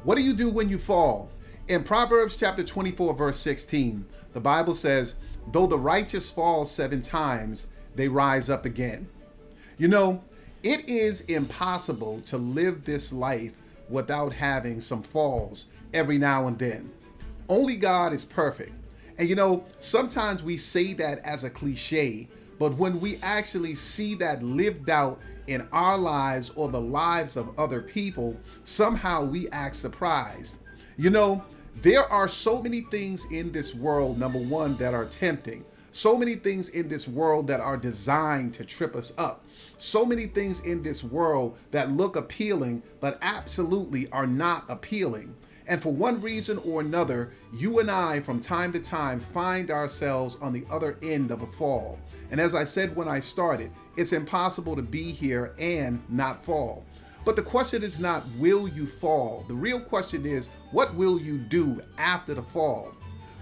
What do you do when you fall? In Proverbs chapter 24, verse 16, the Bible says, though the righteous fall 7 times, they rise up again. You know, it is impossible to live this life without having some falls every now and then. Only God is perfect. And you know, sometimes we say that as a cliche, but when we actually see that lived out in our lives or the lives of other people, somehow we act surprised. You know, there are so many things in this world, number one, that are tempting. So many things in this world that are designed to trip us up. So many things in this world that look appealing, but absolutely are not appealing. And for one reason or another, you and I, from time to time, find ourselves on the other end of a fall. And as I said when I started, it's impossible to be here and not fall. But the question is not, will you fall? The real question is, what will you do after the fall?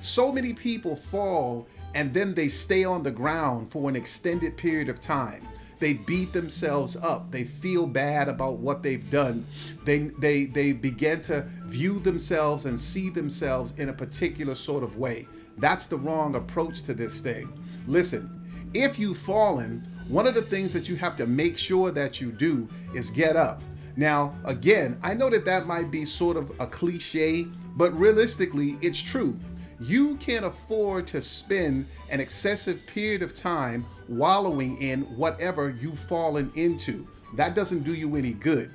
So many people fall and then they stay on the ground for an extended period of time. They beat themselves up. They feel bad about what they've done. They begin to view themselves and see themselves in a particular sort of way. That's the wrong approach to this thing. Listen, if you've fallen, one of the things that you have to make sure that you do is get up. Now, again, I know that that might be sort of a cliche, but realistically, it's true. You can't afford to spend an excessive period of time wallowing in whatever you've fallen into. That doesn't do you any good.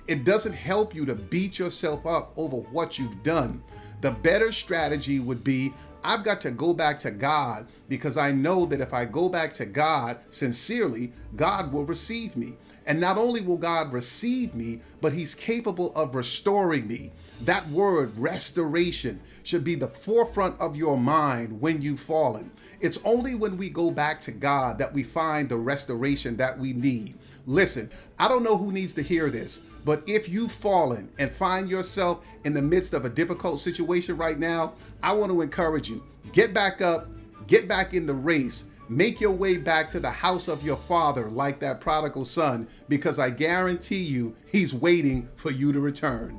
It doesn't help you to beat yourself up over what you've done. The better strategy would be, I've got to go back to God, because I know that if I go back to God sincerely, God will receive me. And not only will God receive me, but He's capable of restoring me. That word, restoration, should be the forefront of your mind when you've fallen. It's only when we go back to God that we find the restoration that we need. Listen, I don't know who needs to hear this, but if you've fallen and find yourself in the midst of a difficult situation right now, I want to encourage you. Get back up, get back in the race. Make your way back to the house of your father like that prodigal son, because I guarantee you he's waiting for you to return.